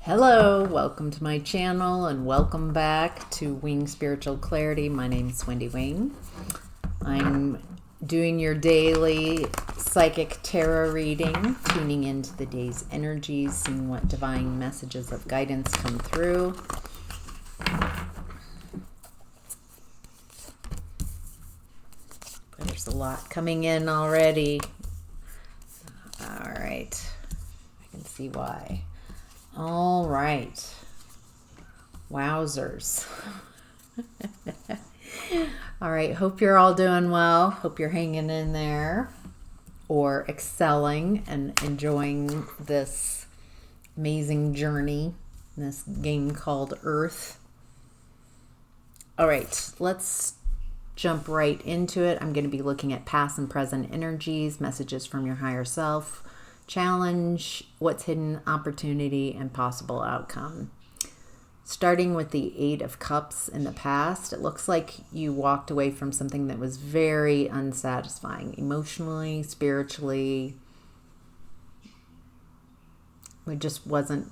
Hello, welcome to my channel and welcome back to Wing Spiritual Clarity. My name is Wendy Wing. I'm doing your daily psychic tarot reading, tuning into the day's energies, seeing what divine messages of guidance come through. There's a lot coming in already. All right, I can see why. All right. Wowzers. All right. Hope you're all doing well. Hope you're hanging in there or excelling and enjoying this amazing journey, this game called Earth. All right. Let's jump right into it. I'm going to be looking at past and present energies, messages from your higher self, challenge, what's hidden, opportunity, and possible outcome. Starting with the Eight of Cups in the past, it looks like you walked away from something that was very unsatisfying, emotionally, spiritually. It just wasn't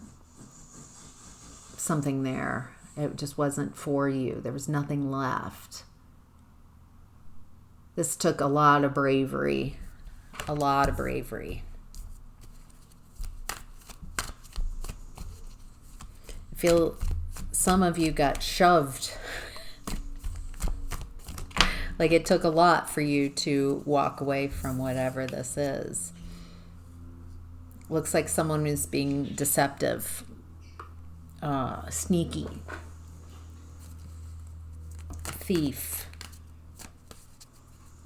something there. It just wasn't for you. There was nothing left. This took a lot of bravery. A lot of bravery. I feel some of you got shoved. Like it took a lot for you to walk away from whatever this is. Looks like someone is being deceptive, sneaky, thief.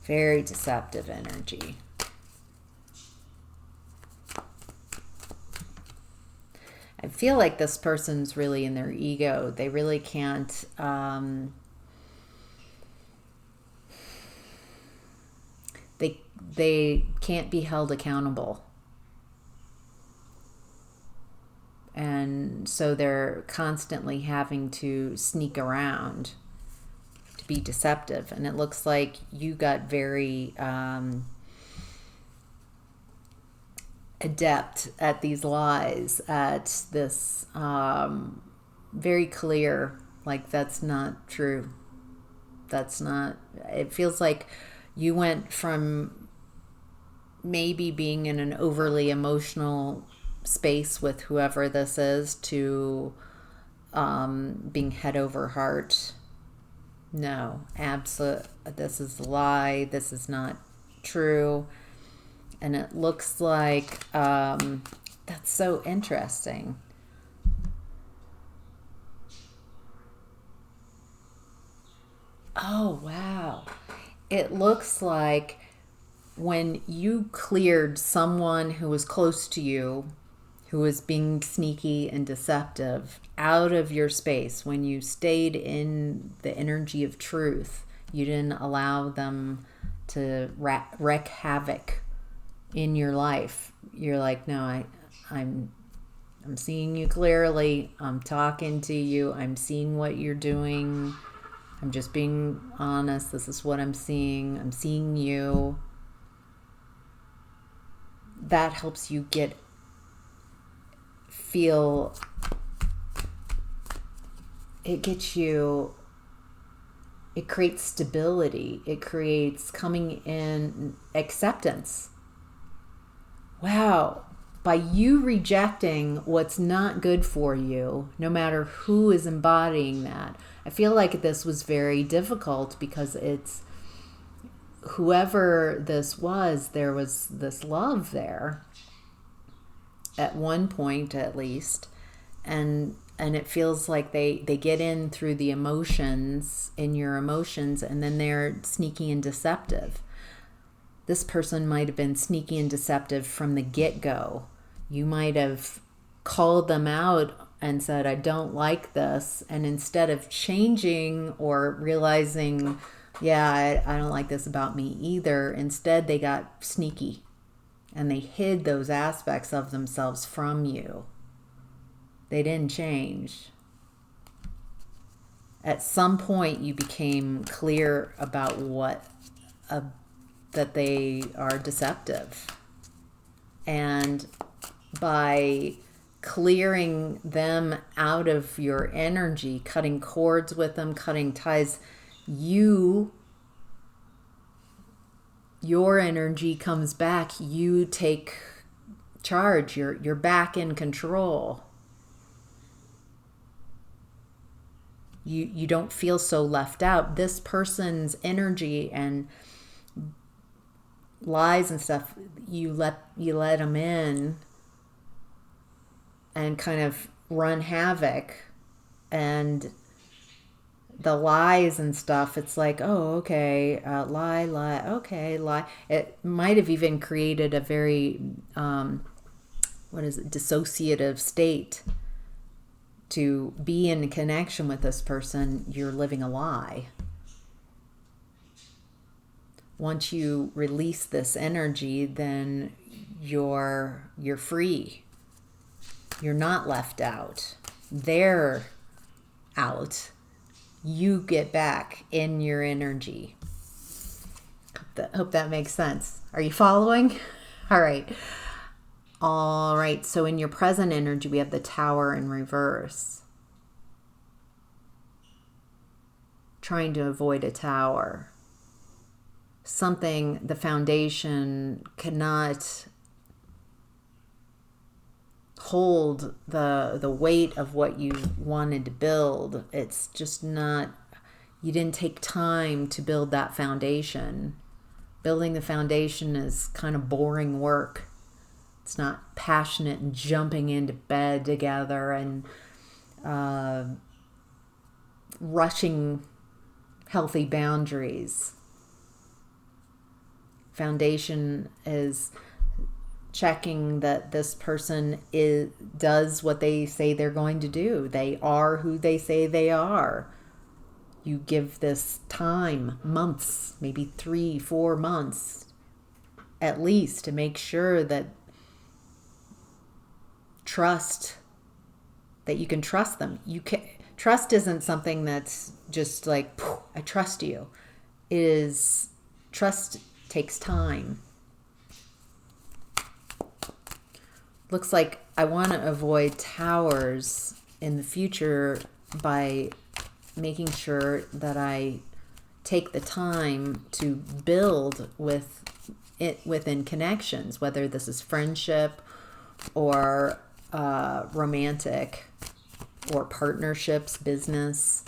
Very deceptive energy. I feel like this person's really in their ego. They really can't they can't be held accountable. And so they're constantly having to sneak around to be deceptive. And it looks like you got very adept at these lies, at this very clear, like that's not true. That's not, it feels like you went from maybe being in an overly emotional space with whoever this is to being head over heart. No, absolute, this is a lie. This is not true. And it looks like that's so interesting. Oh, wow. It looks like when you cleared someone who was close to you, who was being sneaky and deceptive, out of your space, when you stayed in the energy of truth, you didn't allow them to wreak havoc in your life. You're like, no, I'm seeing you clearly. I'm talking to you. I'm seeing what you're doing. I'm just being honest. This is what I'm seeing. I'm seeing you. That helps you it gets you, it creates stability. It creates coming in acceptance. Wow. By you rejecting what's not good for you, no matter who is embodying that, I feel like this was very difficult because it's whoever this was, there was this love there at one point at least. And it feels like they get in through the emotions, in your emotions, and then they're sneaky and deceptive. This person might have been sneaky and deceptive from the get-go. You might have called them out and said, I don't like this. And instead of changing or realizing, yeah, I don't like this about me either, instead they got sneaky and they hid those aspects of themselves from you. They didn't change. At some point you became clear about that they are deceptive. And by clearing them out of your energy, cutting cords with them, cutting ties. Your energy comes back. You take charge. You're back in control. You don't feel so left out. This person's energy and lies and stuff, you let them in and kind of run havoc. And the lies and stuff, it's like, oh, okay, lie, okay, lie. It might have even created a very, dissociative state. To be in connection with this person, you're living a lie. Once you release this energy, then you're free. You're not left out. They're out. You get back in your energy. Hope that makes sense. Are you following? All right. All right, so in your present energy, we have the Tower in reverse. Trying to avoid a tower. Something, the foundation cannot hold the weight of what you wanted to build. It's just not, you didn't take time to build that foundation. Building the foundation is kind of boring work. It's not passionate and jumping into bed together and rushing healthy boundaries. Foundation is checking that this person does what they say they're going to do. They are who they say they are. You give this time, months, maybe 3-4 months at least, to make sure that that you can trust them. Trust isn't something that's just like, I trust you. Trust takes time. Looks like I want to avoid towers in the future by making sure that I take the time to build within connections, whether this is friendship or romantic or partnerships, business.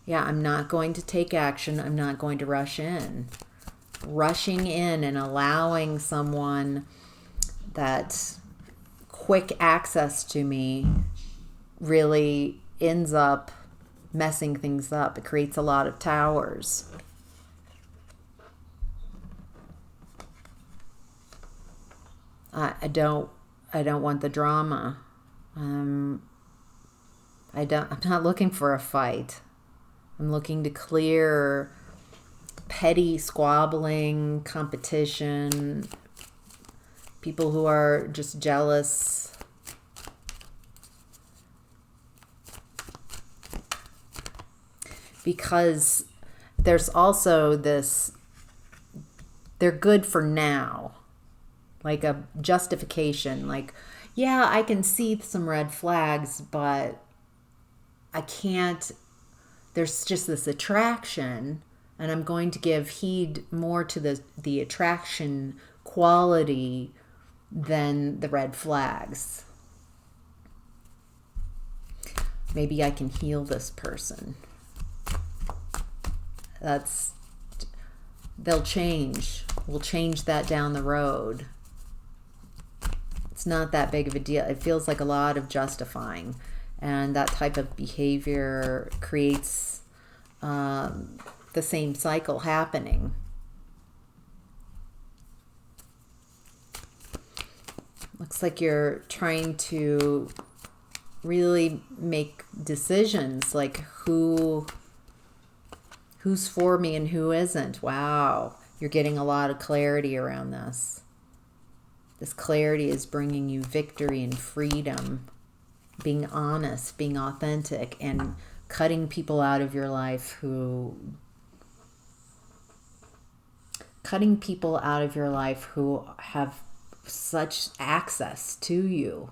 Yeah, I'm not going to take action. I'm not going to rush in. Rushing in and allowing someone that quick access to me really ends up messing things up. It creates a lot of towers. I don't want the drama. I'm not looking for a fight. I'm looking to clear petty squabbling, competition, people who are just jealous. Because there's also this, they're good for now. Like a justification, like, yeah, I can see some red flags, but I can't, there's just this attraction, and I'm going to give heed more to the attraction quality than the red flags. Maybe I can heal this person. They'll change. We'll change that down the road. It's not that big of a deal. It feels like a lot of justifying, and that type of behavior creates the same cycle happening. Looks like you're trying to really make decisions, like who's for me and who isn't. Wow, you're getting a lot of clarity around this. This clarity is bringing you victory and freedom, being honest, being authentic, and cutting people out of your life who have such access to you.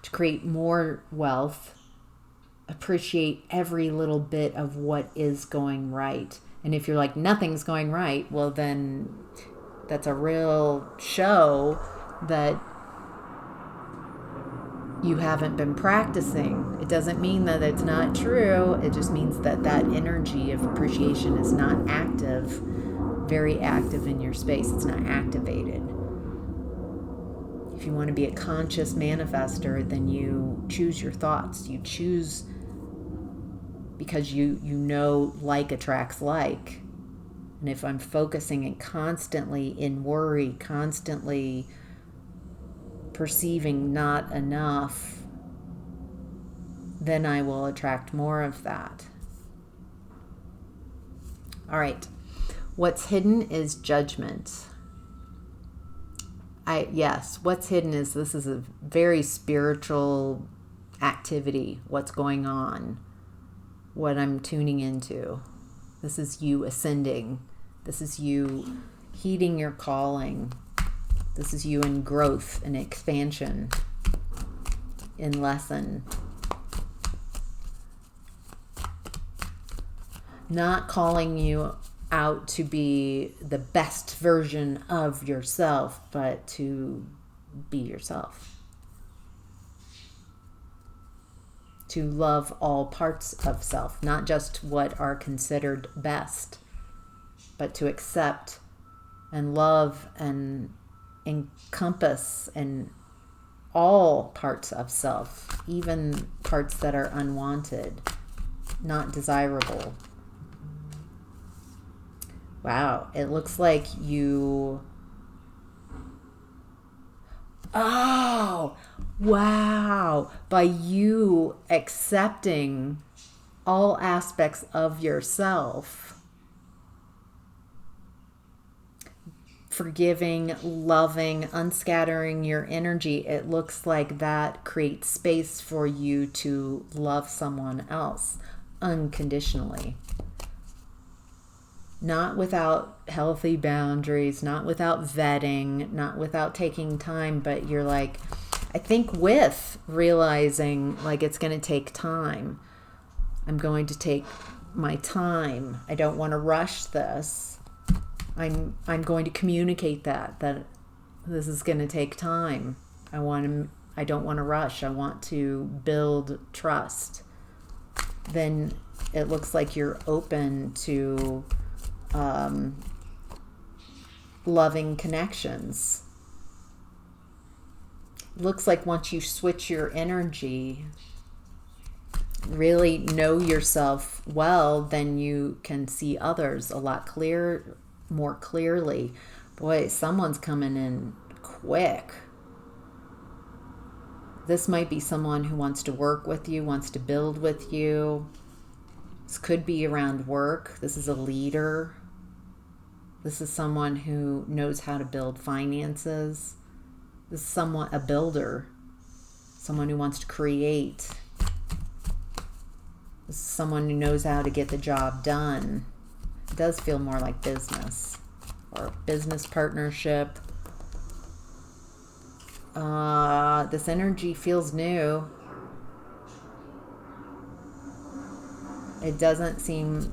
to create more wealth, appreciate every little bit of what is going right. And if you're like, nothing's going right, well, then that's a real show that you haven't been practicing. It doesn't mean that it's not true. It just means that that energy of appreciation is not active, very active in your space. It's not activated. If you want to be a conscious manifester, then you choose your thoughts. You choose because you know like attracts like. And if I'm focusing and constantly in worry, constantly perceiving not enough, then I will attract more of that. All right. What's hidden is judgment. What's hidden is this is a very spiritual activity. What's going on? What I'm tuning into. This is you ascending. This is you heeding your calling. This is you in growth and expansion, in lesson. Not calling you out to be the best version of yourself, but to be yourself. To love all parts of self, not just what are considered best, but to accept and love and encompass in all parts of self, even parts that are unwanted, not desirable. Wow, it looks like you... Oh, wow. By you accepting all aspects of yourself, forgiving, loving, unscattering your energy, it looks like that creates space for you to love someone else unconditionally. Not without healthy boundaries, not without vetting, not without taking time, but you're like, I think with realizing like it's going to take time. I'm going to take my time. I don't want to rush this. I'm going to communicate that this is going to take time. I don't want to rush. I want to build trust. Then it looks like you're open to loving connections. Looks like once you switch your energy, really know yourself well, then you can see others a lot more clearly. Boy, someone's coming in quick. This might be someone who wants to work with you, wants to build with you. This could be around work. This is a leader. This is someone who knows how to build finances. This is a builder, someone who wants to create. This is someone who knows how to get the job done. It does feel more like business or business partnership. This energy feels new. It doesn't seem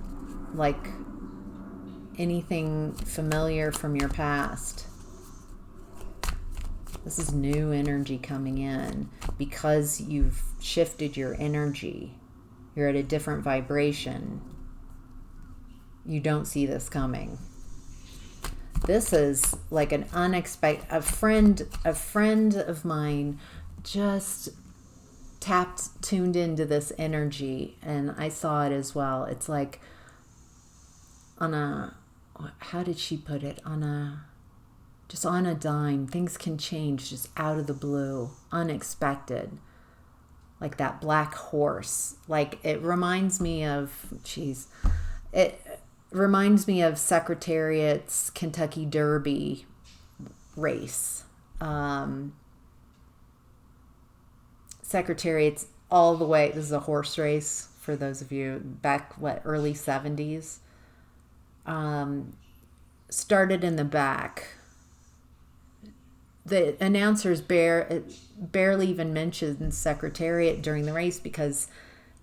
like anything familiar from your past. This is new energy coming in because you've shifted your energy. You're at a different vibration. You don't see this coming. This is like an unexpected... A friend of mine just tuned into this energy, and I saw it as well. It's like on a... How did she put it? Just on a dime. Things can change just out of the blue. Unexpected. Like that black horse. Like it reminds me of... It reminds me of Secretariat's Kentucky Derby race. Secretariat's all the way... This is a horse race for those of you back, early 70s. Started in the back. the announcers barely even mentions Secretariat during the race because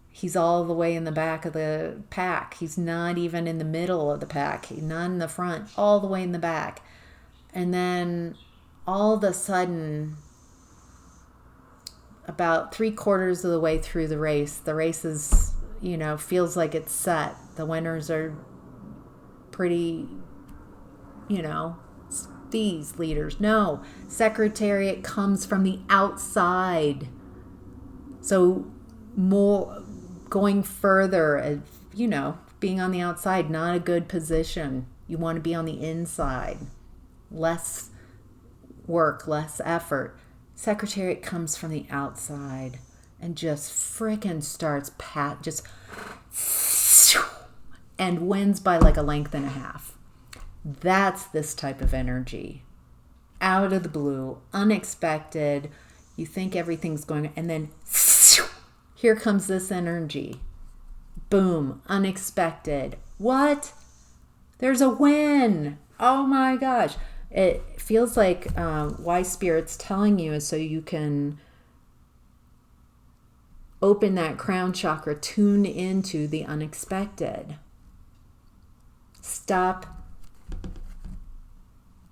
he's all the way in the back of the pack. He's not even in the middle of the pack. He's not in the front, all the way in the back. And then all of a sudden, about 3/4 of the way through the race is, feels like it's set. The winners are pretty, these leaders. No, Secretariat comes from the outside. So more going further, being on the outside, not a good position. You want to be on the inside. Less work, less effort. Secretariat comes from the outside and just frickin' starts and wins by like a length and a half. That's this type of energy. Out of the blue, unexpected. You think everything's going, and then here comes this energy. Boom, unexpected. What? There's a win. Oh my gosh. It feels like why Spirit's telling you is so you can open that crown chakra, tune into the unexpected. Stop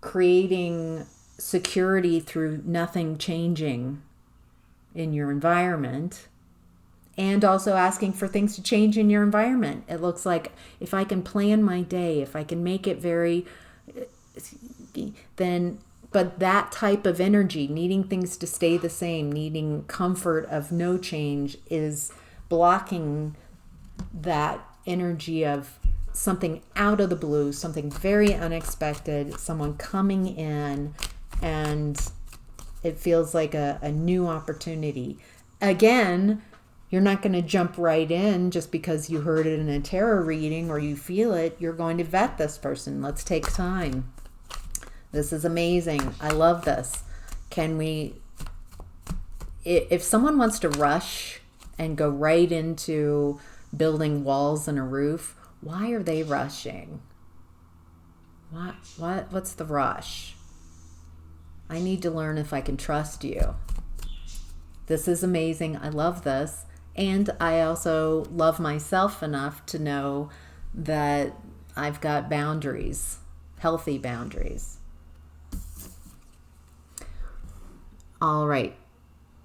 creating security through nothing changing in your environment, and also asking for things to change in your environment. It looks like if I can plan my day, if I can make it but that type of energy, needing things to stay the same, needing comfort of no change, is blocking that energy of something out of the blue, something very unexpected, someone coming in, and it feels like a new opportunity. Again, you're not going to jump right in just because you heard it in a tarot reading or you feel it. You're going to vet this person. Let's take time. This is amazing. I love this. If someone wants to rush and go right into building walls and a roof, why are they rushing? What's the rush? I need to learn if I can trust you. This is amazing. I love this. And I also love myself enough to know that I've got boundaries, healthy boundaries. All right.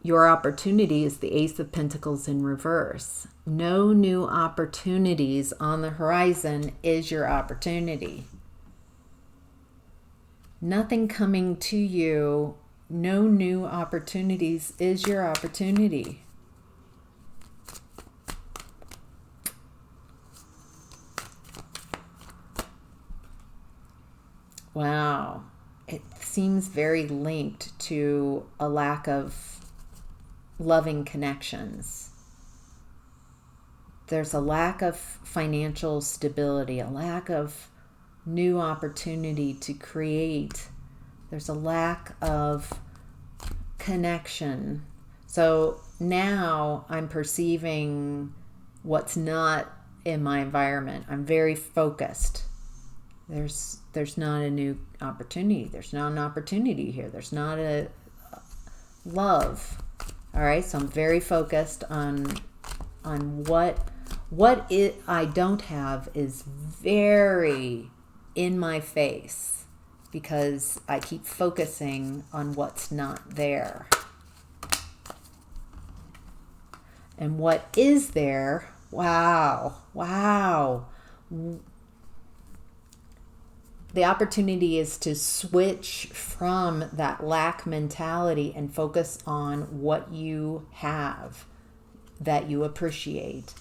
Your opportunity is the Ace of Pentacles in reverse. No new opportunities on the horizon is your opportunity. Nothing coming to you, no new opportunities is your opportunity. Wow. It seems very linked to a lack of loving connections. There's a lack of financial stability, a lack of new opportunity to create. There's a lack of connection. So now I'm perceiving what's not in my environment. I'm very focused. There's not a new opportunity. There's not an opportunity here. There's not a love. All right, so I'm very focused on what I don't have is very in my face because I keep focusing on what's not there. And what is there? Wow. The opportunity is to switch from that lack mentality and focus on what you have that you appreciate.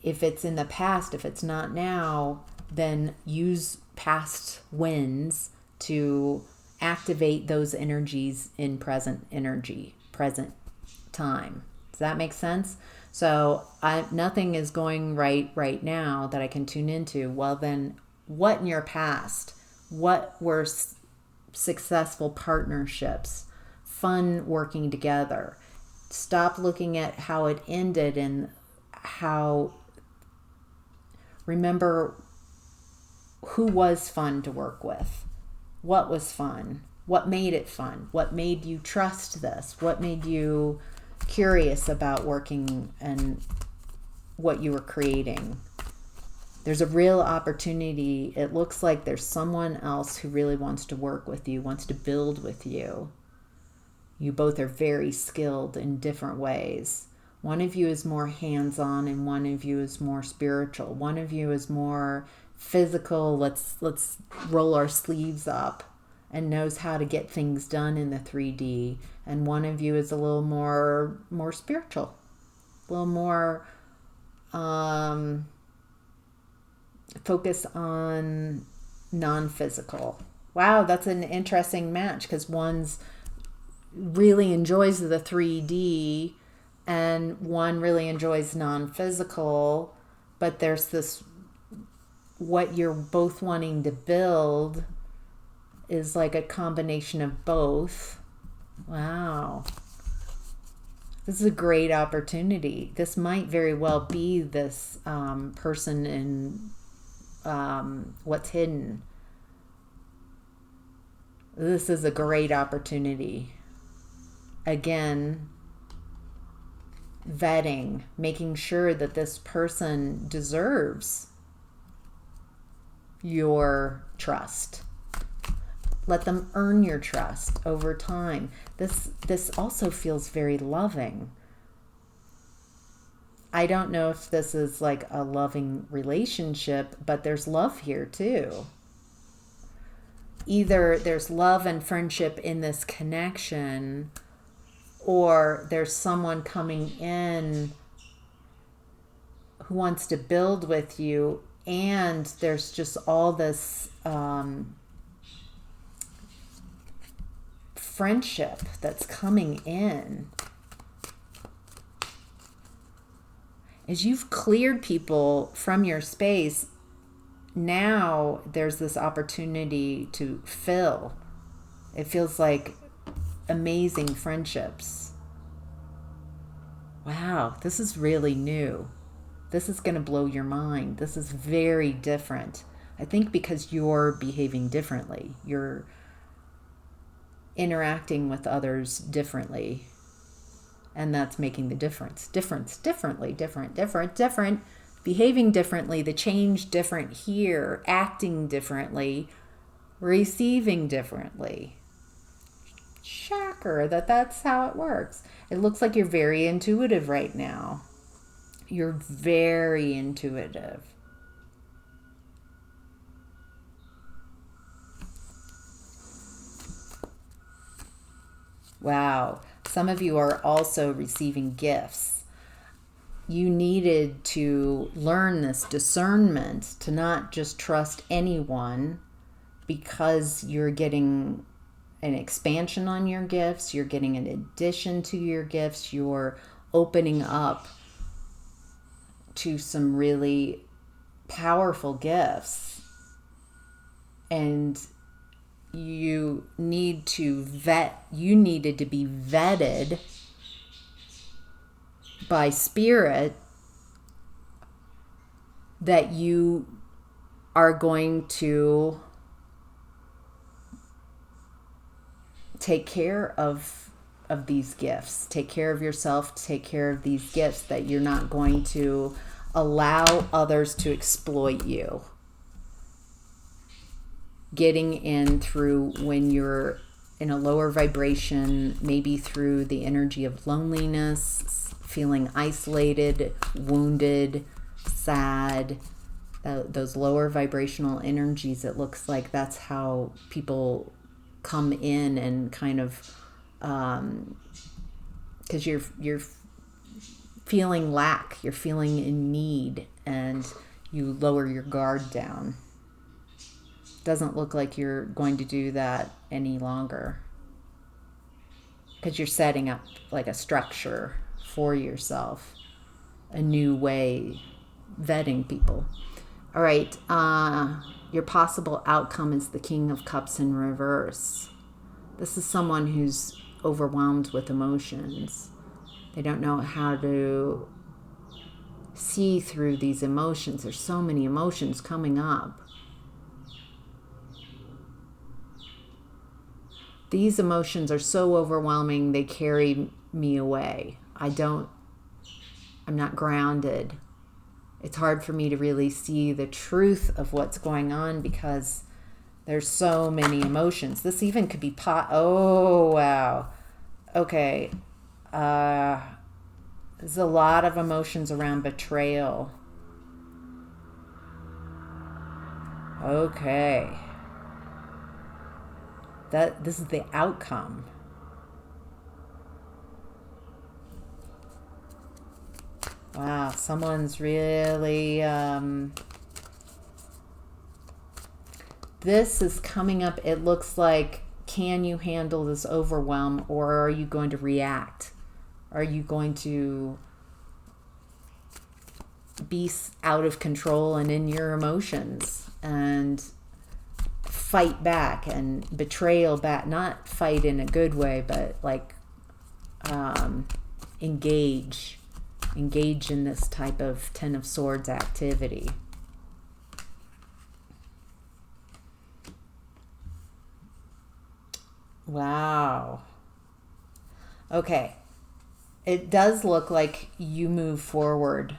If it's in the past, if it's not now, then use past wins to activate those energies in present time. Does that make sense? So nothing is going right now that I can tune into. Well, then what in your past? What were successful partnerships? Fun working together? Stop looking at how it ended and remember who was fun to work with. What was fun? What made it fun? What made you trust this? What made you curious about working and what you were creating? There's a real opportunity. It looks like there's someone else who really wants to work with you, wants to build with you. You both are very skilled in different ways. One of you is more hands-on and one of you is more spiritual. One of you is more physical, let's roll our sleeves up, and knows how to get things done in the 3D. And one of you is a little more spiritual, a little more focus on non-physical. Wow, that's an interesting match, because one's really enjoys the 3D and one really enjoys non-physical, but there's this, what you're both wanting to build is like a combination of both. Wow. This is a great opportunity. This might very well be this person in what's hidden. This is a great opportunity. Again, vetting, making sure that this person deserves your trust. Let them earn your trust over time. This also feels very loving. I don't know if this is like a loving relationship, but there's love here too. Either there's love and friendship in this connection, or there's someone coming in who wants to build with you, and there's just all this friendship that's coming in. As you've cleared people from your space, now there's this opportunity to fill. It feels like amazing friendships. Wow, this is really new. This is going to blow your mind. This is very different. I think because you're behaving differently. You're interacting with others differently. And that's making the difference. Different. Behaving differently, the change different here, acting differently, receiving differently. Shocker that's how it works. It looks like you're very intuitive right now. You're very intuitive. Wow. Some of you are also receiving gifts. You needed to learn this discernment to not just trust anyone, because you're getting an expansion on your gifts, you're getting an addition to your gifts, you're opening up to some really powerful gifts. And you needed to be vetted by spirit that you are going to take care of these gifts, take care of yourself, take care of these gifts, that you're not going to allow others to exploit you. Getting in through when you're in a lower vibration, maybe through the energy of loneliness, feeling isolated, wounded, sad, those lower vibrational energies. It looks like that's how people come in and kind of, because you're feeling lack, you're feeling in need, and you lower your guard down. Doesn't look like you're going to do that any longer, because you're setting up like a structure for yourself, a new way, vetting people. All right, your possible outcome is the King of Cups in reverse. This is someone who's overwhelmed with emotions. They don't know how to see through these emotions. There's so many emotions coming up. these emotions are so overwhelming, they carry me away. I'm not grounded. It's hard for me to really see the truth of what's going on because there's so many emotions. This even could be oh, wow. Okay. There's a lot of emotions around betrayal. Okay. This is the outcome. Wow, someone's really this is coming up. It looks like, can you handle this overwhelm, or are you going to react? Are you going to be out of control and in your emotions and fight back and betrayal back? Not fight in a good way, but like engage in this type of Ten of Swords activity. Wow. Okay. It does look like you move forward.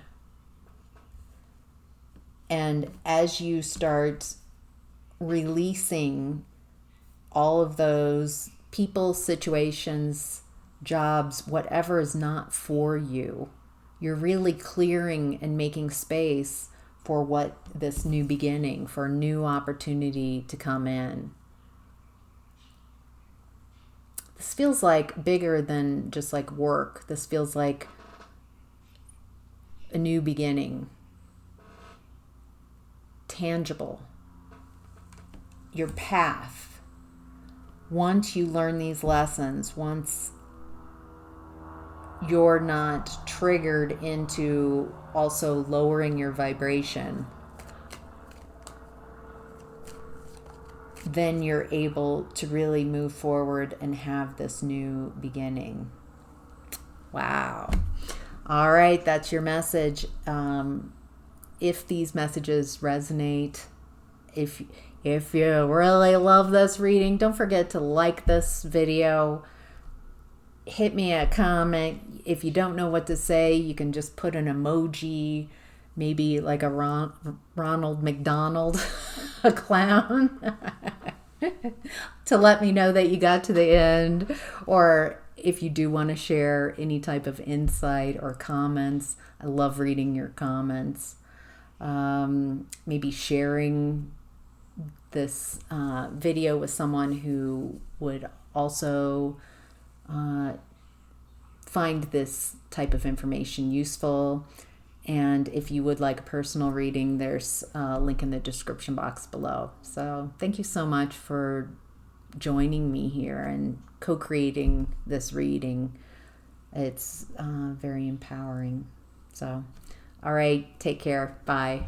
And as you start releasing all of those people, situations, jobs, whatever is not for you, you're really clearing and making space for what this new beginning, for a new opportunity to come in. This feels like bigger than just like work. This feels like a new beginning. Tangible. Your path. Once you learn these lessons, once you're not triggered into also lowering your vibration, then you're able to really move forward and have this new beginning. Wow. All right, that's your message. If these messages resonate, if you really love this reading, don't forget to like this video. Hit me a comment. If you don't know what to say, you can just put an emoji, maybe like a Ronald McDonald, a clown, to let me know that you got to the end. Or if you do want to share any type of insight or comments, I love reading your comments. Maybe sharing this video with someone who would also find this type of information useful. And if you would like a personal reading, there's a link in the description box below. So thank you so much for joining me here and co-creating this reading. It's very empowering. So, all right, take care. Bye.